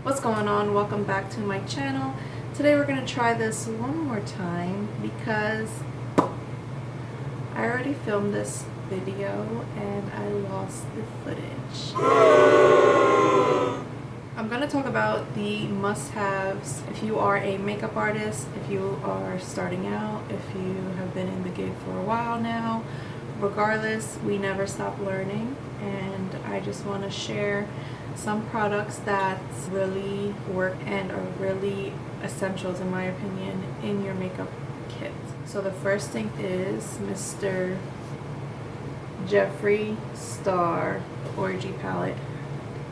What's going on? Welcome back to my channel. Today we're going to try this one more time because I already filmed this video and I lost the footage. I'm going to talk about the must-haves if you are a makeup artist, if you are starting out, if you have been in the gig for a while now. Regardless, we never stop learning, and I just want to share some products that really work and are really essentials, in my opinion, in your makeup kit. So the first thing is Mr. Jeffree Star Orgy palette.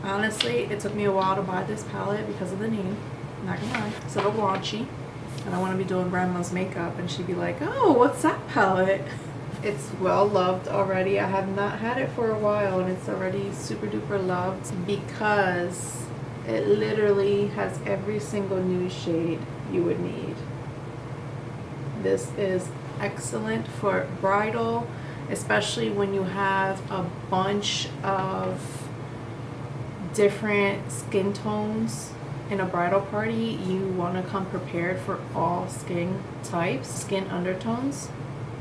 Honestly, it took me a while to buy this palette because of the name. I'm not gonna lie. It's a little raunchy, and I want to be doing grandma's makeup, and she'd be like, "Oh, what's that palette?" It's well loved already. I have not had it for a while and it's already super duper loved because it literally has every single nude shade you would need. This is excellent for bridal, especially when you have a bunch of different skin tones in a bridal party. You want to come prepared for all skin types, skin undertones.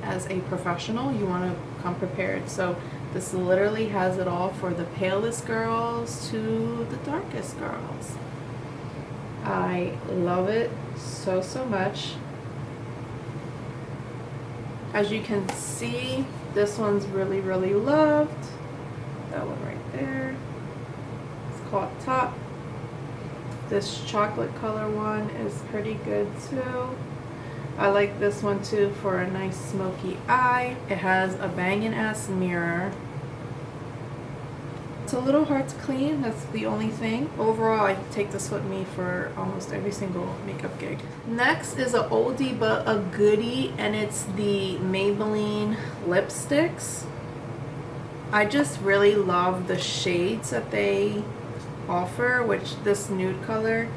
As a professional, you want to come prepared. So this literally has it all, for the palest girls to the darkest girls. I love it so much. As you can see, this one's really loved. That one right there. It's called Top. This chocolate color one is pretty good too. I like this one too for a nice smoky eye. It has a banging ass mirror. It's a little hard to clean, that's the only thing. Overall, I take this with me for almost every single makeup gig. Next is a oldie but a goodie, and it's the Maybelline Lipsticks. I just really love the shades that they offer, which this nude color,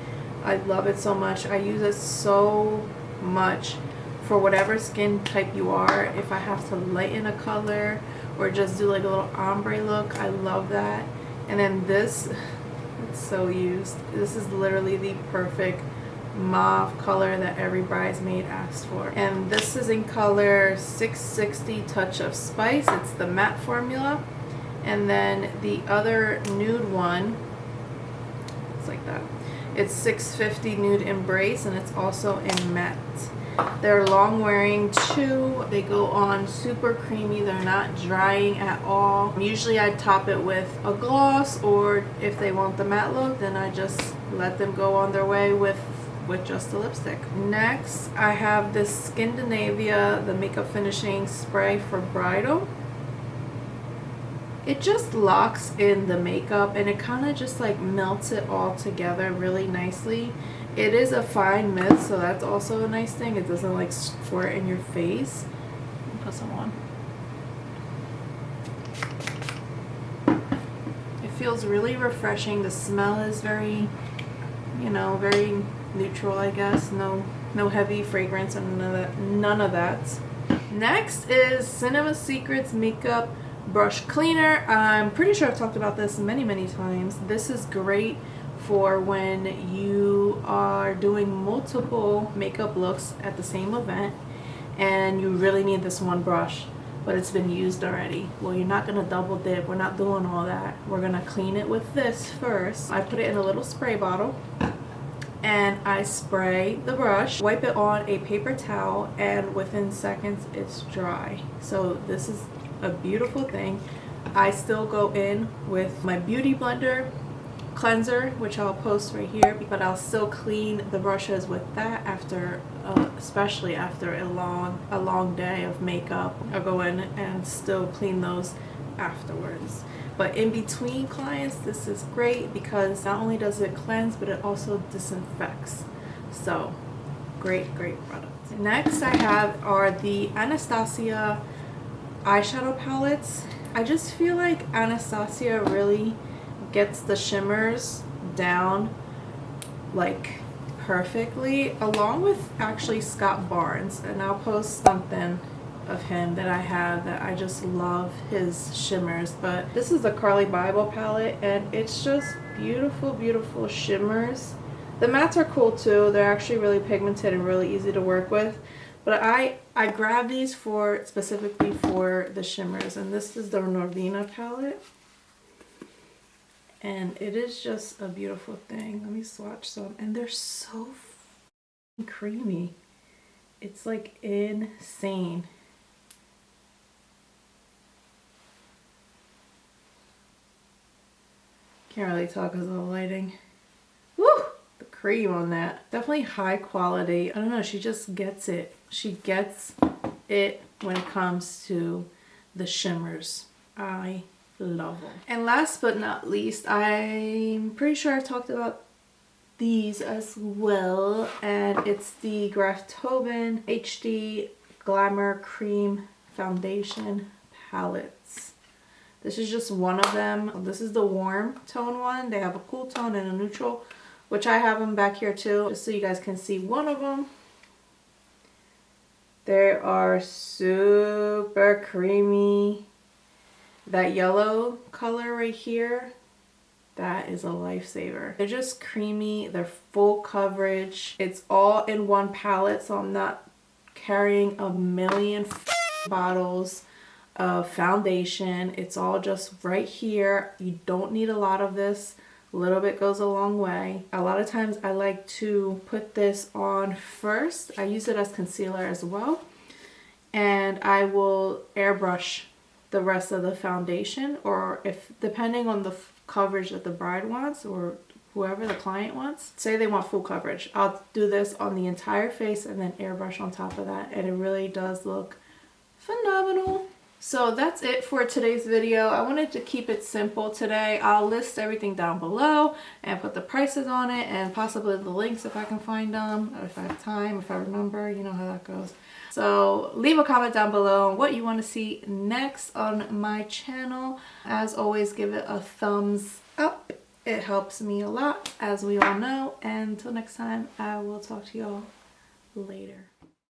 I love it so much. I use it so much for whatever skin type you are. If I have to lighten a color or just do like a little ombre look, I love that. And then this, it's so used. This is literally the perfect mauve color that every bridesmaid asks for. And this is in color 660 Touch of Spice. It's the matte formula. And then the other nude one, it's like that. It's 650 Nude Embrace, and it's also in matte. They're long wearing too. They go on super creamy. They're not drying at all. Usually I top it with a gloss, or if they want the matte look, then I just let them go on their way with just a lipstick. Next, I have this Scandinavia, the makeup finishing spray for bridal. It just locks in the makeup and it kind of just like melts it all together really nicely. It is a fine mist, so that's also a nice thing. It doesn't like squirt in your face. Put some on. It feels really refreshing. The smell is very, very neutral, I guess. No heavy fragrance and none of that. Next is Cinema Secrets Makeup Brush Cleaner. I'm pretty sure I've talked about this many times. This is great for when you are doing multiple makeup looks at the same event and you really need this one brush, but it's been used already. Well, you're not gonna double dip. We're not doing all that. We're gonna clean it with this first. I put it in a little spray bottle and I spray the brush, wipe it on a paper towel, and within seconds it's dry. So this is a beautiful thing. I still go in with my beauty blender cleanser, which I'll post right here, but I'll still clean the brushes with that after especially after a long day of makeup. I'll go in and still clean those afterwards. But in between clients, this is great because not only does it cleanse, but it also disinfects. So great product. Next I have are the Anastasia eyeshadow palettes. I just feel like Anastasia really gets the shimmers down like perfectly, along with actually Scott Barnes, and I'll post something of him that I have that I just love his shimmers. But this is the Carly Bible palette and it's just beautiful, beautiful shimmers. The mattes are cool too. They're actually really pigmented and really easy to work with. But I grabbed these for specifically for the shimmers. And this is the Norvina palette. And it is just a beautiful thing. Let me swatch some. And they're so creamy. It's like insane. Can't really tell because of the lighting. Woo! The cream on that. Definitely high quality. I don't know, she just gets it. She gets it when it comes to the shimmers. I love them. And last but not least, I'm pretty sure I talked about these as well, and it's the Graf Tobin HD Glamour Cream Foundation Palettes. This is just one of them. This is the warm tone one. They have a cool tone and a neutral, which I have them back here too, just so you guys can see one of them. They are super creamy. That yellow color right here, that is a lifesaver. They're just creamy, they're full coverage. It's all in one palette, so I'm not carrying a million bottles of foundation. It's all just right here. You don't need a lot of this. A little bit goes a long way. A lot of times I like to put this on first. I use it as concealer as well. And I will airbrush the rest of the foundation, or if depending on the coverage that the bride wants or whoever the client wants. Say they want full coverage, I'll do this on the entire face and then airbrush on top of that, and it really does look phenomenal. So that's it for today's video. I wanted to keep it simple today. I'll list everything down below and put the prices on it and possibly the links if I can find them, or if I have time, if I remember, you know how that goes. So leave a comment down below on what you want to see next on my channel. As always, give it a thumbs up. It helps me a lot, as we all know. And until next time, I will talk to y'all later.